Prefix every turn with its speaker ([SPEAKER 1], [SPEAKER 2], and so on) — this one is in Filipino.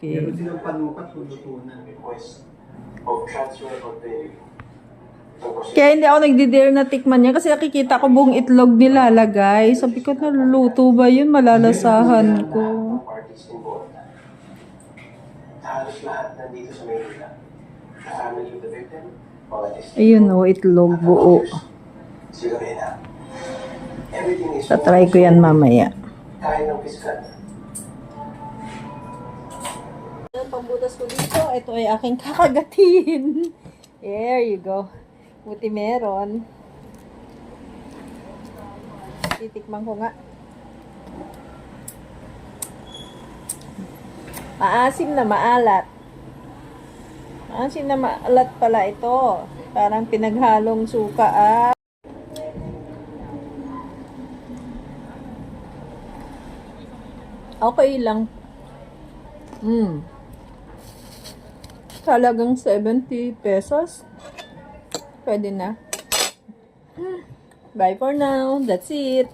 [SPEAKER 1] Okay.
[SPEAKER 2] Meron silang panukat kung luto na.
[SPEAKER 1] Kaya hindi ako nagdi-dare na tikman niya kasi nakikita ko buong itlog nilalagay. Sabi ko, naluluto ba yun? Malalasahan ko.
[SPEAKER 3] Halos lahat nandito sa Maynila. The family of the victim,
[SPEAKER 1] Ayun o, itlog buo.
[SPEAKER 3] si Lorena. Everything is
[SPEAKER 1] Tatry ko yan mamaya.
[SPEAKER 3] kaya ng piskal.
[SPEAKER 1] Ang pambutas ko dito, ito ay aking kakagatin. There you go. Buti meron. Titikman ko nga. Maasim na maalat. Maasim na maalat pala ito. Parang pinaghalong suka at okay lang. Talagang 70 pesos. Pwede na. Bye for now. That's it.